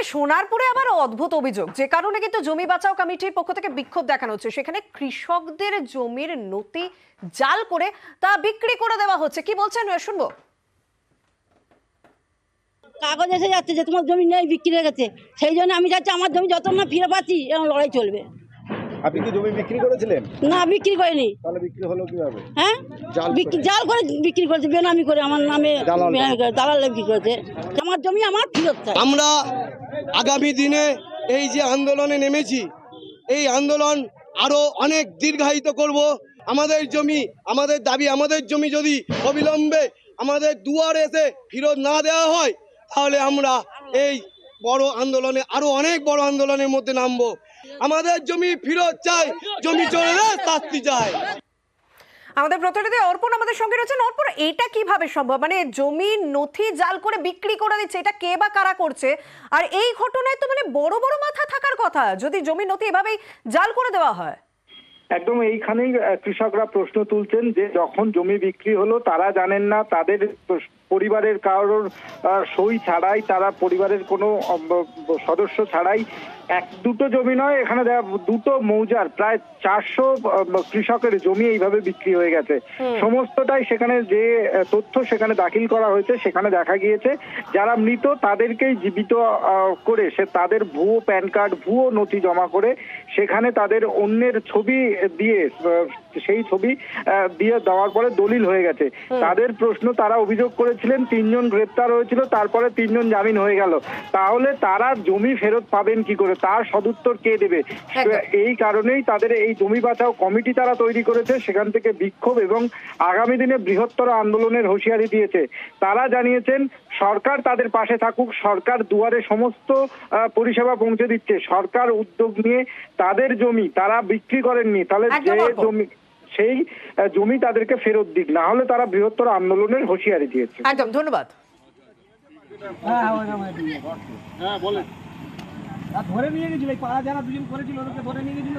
সোনারপুরে আবার অদ্ভুত অভিযোগ, যে কারণে কিন্তু জমি বাঁচাও কমিটির পক্ষ থেকে বিক্ষোভ দেখানো হচ্ছে। সেখানে কৃষকদের জমির নথি জাল করে তা বিক্রি করে দেওয়া হচ্ছে। কি বলছেন শুনবো। কাগজ এসে যাচ্ছে যে তোমার জমি নেই, বিক্রি হয়ে গেছে। সেই জন্য আমি চাচ্ছি আমার জমি যত না ফিরে পাচ্ছি এরকম লড়াই চলবে। আপনি কি জমি বিক্রি করেছিলেন? না, বিক্রি করিনি। তাহলে বিক্রি হলো কিভাবে? হ্যাঁ, জাল করে বিক্রি করেছে, বেনামি করে আমার নামে দালাল বিক্রি করেছে। আমার জমি আমার ফিরত চাই। আমরা আগামী দিনে এই যে আন্দোলনে নেমেছি, এই আন্দোলন আরো অনেক দীর্ঘায়িত করব। আমাদের জমি, আমাদের দাবি, আমাদের জমি যদি অবিলম্বে আমাদের দুয়ারে এসে ফেরত না দেওয়া হয়, তাহলে আমরা এই বড় আন্দোলনে আরো অনেক বড় আন্দোলনের মধ্যে নামবো। আমাদের জমি ফেরত চাই, জমি চলে শাস্তি চাই। আমাদের প্রতিনিধি অর্পণ আমাদের সঙ্গে রয়েছেন। অর্পণ, এটা কিভাবে সম্ভব? মানে জমির নথি জাল করে বিক্রি করে দিচ্ছে, এটা কে বা কারা করছে? আর এই ঘটনায় তো মানে বড় বড় মাথা থাকার কথা, যদি জমির নথি এভাবেই জাল করে দেওয়া হয়। একদম এইখানেই কৃষকরা প্রশ্ন তুলছেন যে যখন জমি বিক্রি হলো তারা জানেন না, তাদের পরিবারের কারোর সই ছাড়াই, তারা পরিবারের কোনো সদস্য ছাড়াই এক দুটো জমি নয়, এখানে দুটো মৌজার প্রায় 400 কৃষকের জমি এইভাবে বিক্রি হয়ে গেছে। সমস্তটাই সেখানে যে তথ্য সেখানে দাখিল করা হয়েছে, সেখানে দেখা গিয়েছে যারা মৃত তাদেরকেই জীবিত করে সে তাদের ভুয়ো প্যান কার্ড, ভুয়ো নথি জমা করে সেখানে তাদের অন্যের ছবি দিয়ে, সেই ছবি দিয়ে দেওয়ার পরে দলিল হয়ে গেছে। তাদের প্রশ্ন, তারা অভিযোগ করেছিলেন 3 জন গ্রেপ্তার হয়েছিল, তারপরে 3 জন জামিন হয়ে গেল। তাহলে তারা জমি ফেরত পাবেন কি করে, তার সদুত্তর কে দেবে? এই কারণেই তাদের এই জমি বাঁচাও কমিটি তারা তৈরি করেছে। সেখান থেকে বিক্ষোভ এবং আগামী দিনে বৃহত্তর আন্দোলনের হুঁশিয়ারি দিয়েছে। তারা জানিয়েছেন সরকার তাদের পাশে থাকুক, সরকার দুয়ারে সমস্ত পরিষেবা পৌঁছে দিচ্ছে। সরকার উদ্যোগ নিয়ে তাদের জমি তারা বিক্রি করেননি, তাহলে যে জমি সেই জমি তাদেরকে ফেরত দিক, না হলে তারা বৃহত্তর আন্দোলনের হুঁশিয়ারি দিয়েছে। একদম, ধন্যবাদ। হ্যাঁ বলেন। ধরে নিয়ে গেছিল, পাড়া যারা দুজন করেছিল ওদেরকে ধরে নিয়ে গেছিল,